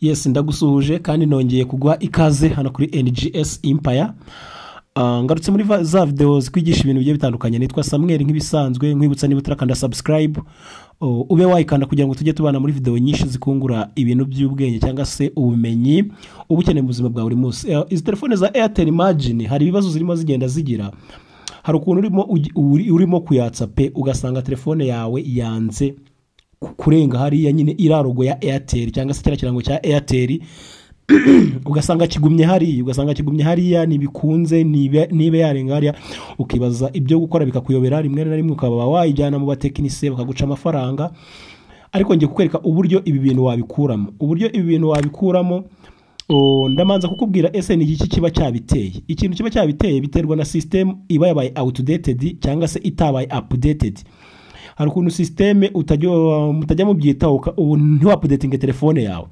Yes, ndagusuhuje kandi nongeye kugwa ikaze hano kuri NGS Empire. Ngarutse muri za video zikwigisha ibintu bigiye bitandukanye. Nitwa Samuel nk'ibisanzwe, nkwibutsa niba utarakanda subscribe ube wayikanda kugira ngo tujye tubana muri video nyinshi zikungura ibintu by'ubwenge cyangwa se ubumenyi ubukeneye mu buzima bwa buri munsi. Izi telefone za Airtel Imagine hari ibibazo zirimo zigenda zigira. Hari ukuntu urimo kuyatsa pe ugasanga telefone yawe yanze kurenga hariya nyine irarogo ya Airtel cyangwa se kirango cya Airtel ugasanga kigumye hariya nibikunze nibe yarenga hariya ukibaza ibyo gukora bikakuyobera rimwe na rimwe ukaba wayijyana mu batekinisiye bakaguca amafaranga. Ariko ngiye kukwereka uburyo ibi bintu wabikuramo ndamanza kukubwira ese ni iki kiba cyabiteye. Ikintu kiba cyabiteye biterwa na system iba yabaye outdated cyangwa se itabaye updated. Hari ukuntu systeme mutajya mubyitaho ubu ntiwapdating telefone yawe.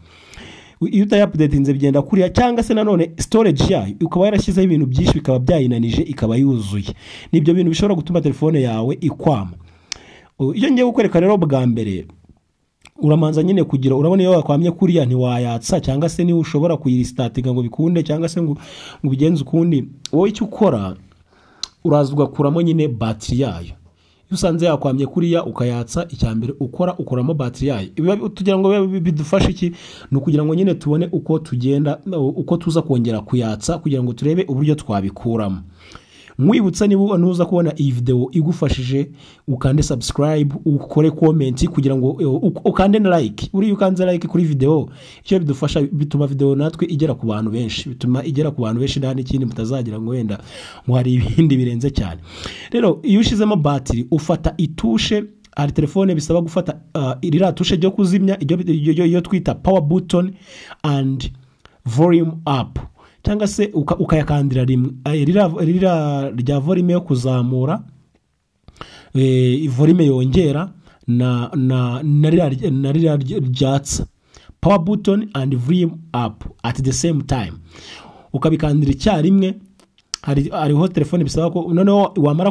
Iyo utayapdatinze bigenda kuriya cyangwa se nanone storage yayo ukaba yarashyizeho ibintu byinshi bikaba byayinanije ikaba yuzuye. Nibyo bintu bishobora gutuma telefone yawe ikwama. Iyo ngiye gukwereka rero bwa mbere uramanza nyine kugira urabona iyo wakwamye kuriya ntiwayatsa cyangwa se ni ushobora kuyirestartinga ngo bikunde cyangwa se ngo bigenze ukundi. Wowe icyo ukora uraza ugakuramo nyine battery yayo. Iyo usanze yakwamye kuriya ukayatsa icyambere ukuramo battery yayo. Tugira ngo bidufashe iki ni ukugira ngo nyine tubone uko tuza kongera kuyatsa kugira ngo turebe uburyo twabikuramo. Mwibutsa niba nuza kubona iyi video igufashije ukande subscribe ukore comment kugira ngo ukande na like. Uri ukanze like kuri video icyo bidufasha bituma video natwe igera ku bantu benshi nta n'ikindi mutazagira ngo wenda hari ibindi birenze cyane. Rero iyo ushizemo battery ufata itushe. Hari telefone bisaba gufata irira tushe ryo kuzimya iyo twita power button and volume up cyangwa se ukayakandira rimwe rira rya volume yo kuzamura volume yongera na rira ryatsa power button and volume up at the same time ukabikandira icyarimwe. Hariho telefone bisaba ko noneho wamara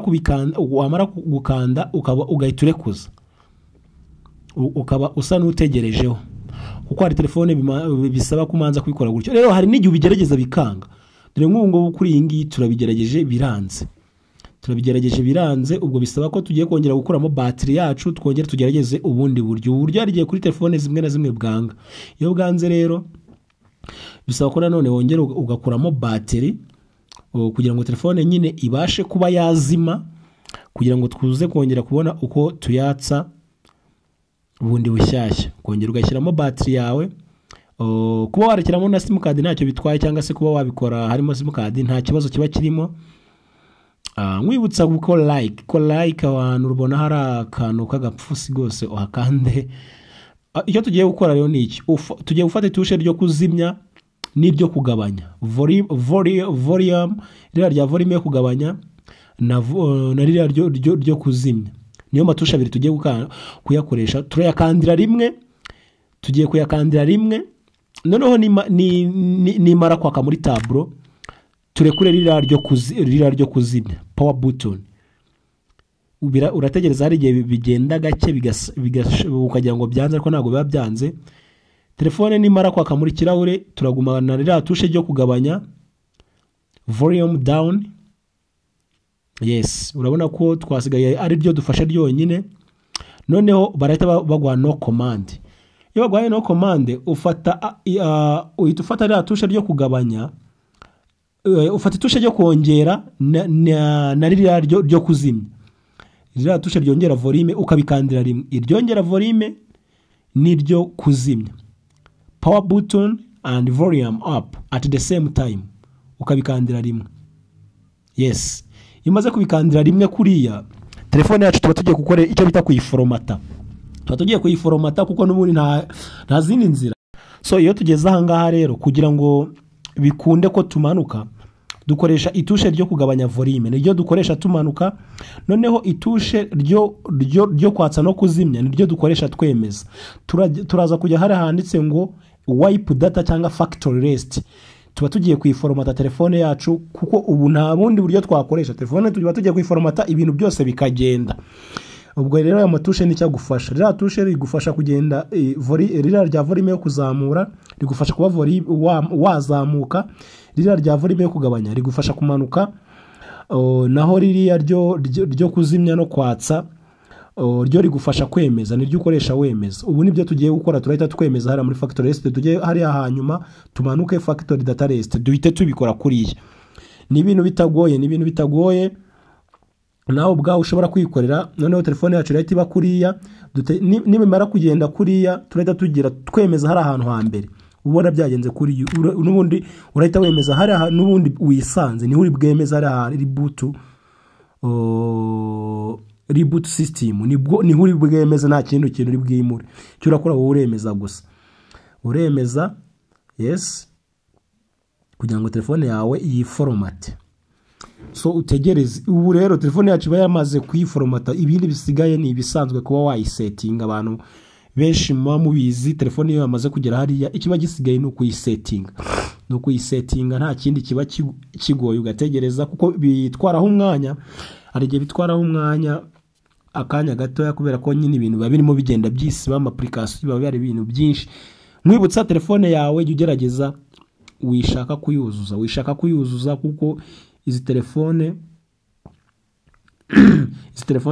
gukanda ukaba ugahita urekuza ukaba usa n'utegerejeho kuko hari telefone bisaba kumanza kubikora gutyo. Rero hari n'igihe ubigerageza bikanga. Dore nk'ubu kuri iyi ngiyi turabigerageje biranze ubwo bisaba ko tugiye kongera gukuramo battery yacu twongera tugerageze ubundi buryo harigiye kuri telefone zimwe na zimwe bwanga. Iyo bwanze rero bisaba ko nanone wongera ugakuramo battery kugira ngo telefone nyine ibashe kuba yazima kugira ngo tuze kongera kubona uko tuyatsa ubundi bushyashya. Kongera ugashyiramo battery yawe. Kuba warekiramo na sim card ntacyo bitwaye cyangwa se kuba wabikora harimo sim card nta kibazo kiba kirimo. Mwibutsa gukora like abantu rubona hari akantu k'agapfusi gose uhakande. Icyo tugiye gukora rero ni iki tugiye gufata itushe ryo kuzimya n'iryo kugabanya volume rira rya volume yo kugabanya na rira ryo kuzimya. Niyo matusha abiri tugiye kuyakoresha. Tugiye kuyakandira rimwe noneho nimara kwaka muri tableau turekure rira ryo kuzimya power button. Urategereza hari igihe bigenda gake ukagira ngo byanze ariko ntabwo biba byanze. Telefone nimara kwaka muri kirahure turagumana rira tushe ryo kugabanya volume down. Yes, urabona ko twasigaye ari byo dufasha ryonyine. Noneho barahita bagwa no command. Iyo bagwaye no command ufata rira tushe ryo kugabanya ufata itushe ryo kongera na rira ryo kuzimya. Rira tushe ryongera volume ukabikandira rimwe. Iryongera volume n'iryo kuzimya power button and volume up at the same time ukabikandira rimwe. Yes, imaze kubikandira rimwe kuriya telefone yacu tuba tugiye gukora icyo bita kuyiforomata. Kuko n'ubundi nta zindi nzira. So iyo tugeze aha ngaha rero kugira ngo bikunde ko tumanuka dukoresha itushe ryo kugabanya volume niryo dukoresha tumanuka. Noneho itushe ryo kwatsa no kuzimya niryo dukoresha twemeza. Turaza kujya hari handitse ngo wipe data cyangwa factory rest. Tuba tugiye kuyiforomata telefone yacu kuko ubu nta bundi buryo twakoresha telefone tugiye kuyiforomata ibintu byose bikagenda. ubwo rero aya matushe nicyo agufasha. Ririya tushe rigufasha kugenda ririya rya volume yo kuzamura rigufasha kuba wazamuka, ririya rya volume yo kugabanya rigufasha kumanuka, naho ririya ryo kuzimya no kwatsa ryo rigufasha kwemeza, niryo ukoresha wemeza. Ubu nibyo tugiye gukora, turahita twemeza hariya muri factory reset, tujye hariya hanyuma tumanuke factory data reset, duhite tubikora kuriya. Ni ibintu bitagoye nawe ubwawe ushobora kwikorera. Noneho telefone yacu irahita iba kuriya, nimara kugenda kuriya turahita tugira twemeza hari ahantu hambere ubona byagenze kuriya, n'ubundi urahita wemeza hari n'ubundi wisanze niho uri bwemeza hari reboot system, niho uri bwemeza, nta kintu uri bwimure. Cyo urakora wowe uremeza gusa, uremeza yes, kugira ngo telefone yawe yiforomate. So utegereze. Ubu rero telefone yacu iba yamaze kuyiforomata, ibindi bisigaye ni ibisanzwe kuba wayisettinga. Abantu benshi mubizi telefone iyo yamaze kugera hariya ikiba gisigaye ni ukuyisettinga, nta kindi kiba kigoye. Ugategereza kuko bitwaraho umwanya, hari igihe bitwaraho umwanya akanya gatoya, kubera ko nyine ibintu biba birimo bigenda byisiba, application biba bari ibintu byinshi. Mwibutsa telefone yawe jya ugerageza wishaka kuyuzuza kuko izi telefone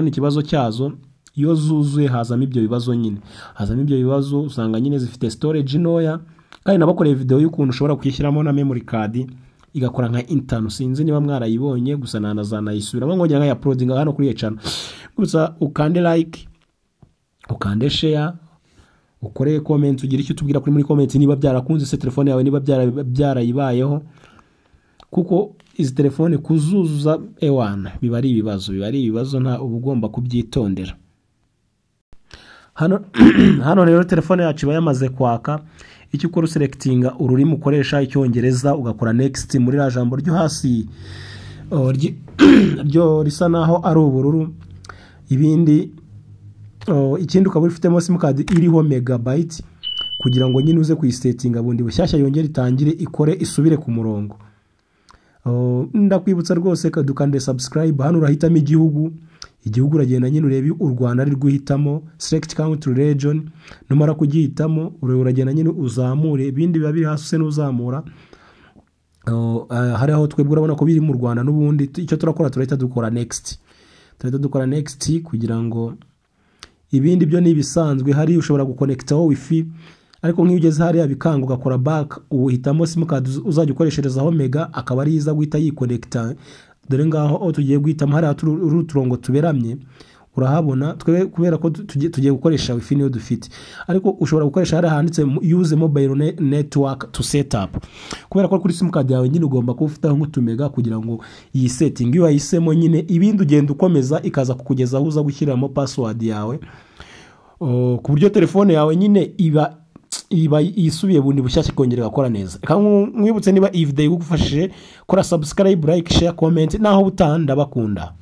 ikibazo cyazo iyo zuzuye hazamo ibyo bibazo, usanga nyine zifite storage ntoya. Kandi nabakoreye video y'ukuntu ushobora kwishyiramo na memory card igakora nka internal, sinzi niba mwarayibonye, gusa nanayisubiramo ngongera nka uploadinga hano kuri channel. Gusa ukande like, ukande share, ukore comment, ugira icyo tubwira muri comment niba byarakunze se telefone yawe, niba byarayibayeho. Kuko izi telefone kuzuzuza ewana biba ari ibibazo nta ubugomba kubyitondera. Hano rero telefone yacu iba yamaze kwaka. Icyo ukora selectinga ururimi ukoresha icyongereza, ugakora next muri la jambo ryo hasi ryo risa naho ari ubururu. Ikindi ukaba ufitemo sim card iriho megabyte kugira ngo nyine uze kuyisettinga bundi bushyashya yongere itangire ikore isubire ku murongo. Ndakwibutsa rwose ko dukande subscribe. Hano urahitamo igihugu uragenda nyine urebe u Rwanda ari rwihitamo, select country region, numara kugihitamo uragenda nyine uzamure, ibindi biba biri hasi n'uzamura. Hari aho twebwe urabona ko biri mu Rwanda, n'ubundi icyo turakora turahita dukora next kugira ngo ibindi byo nibisanzwe. Hari ushobora guconnectaho wifi, ariko nk'iyo ugeze hariya bikanga ugakora back, uhitamo sim card uzajya ukoresherezaho mega, akaba ari iza guhita yiconnecta. Dore ngaho aho tugiye guhitamo hariya uturongo tuberamye urahabona, kubera ko tugiye gukoresha wifi niyo dufite. Ariko ushobora gukoresha hariya handitse use mobile network to set up, kubera ko kuri sim card yawe nyine ugomba kuba ufite nk'utumega kugira ngo iyi setting iyo wahisemo nyine ibindi ugenda ukomeza ikaza kukugeza aho uza gushyiramo password yawe, ku buryo telefone yawe nyine iba yisubiye bundi bushyashya kongera gakora neza. Mwibutse niba iyi video igufashije, kora subscribe, like, share, comment, naho butanda bakunda.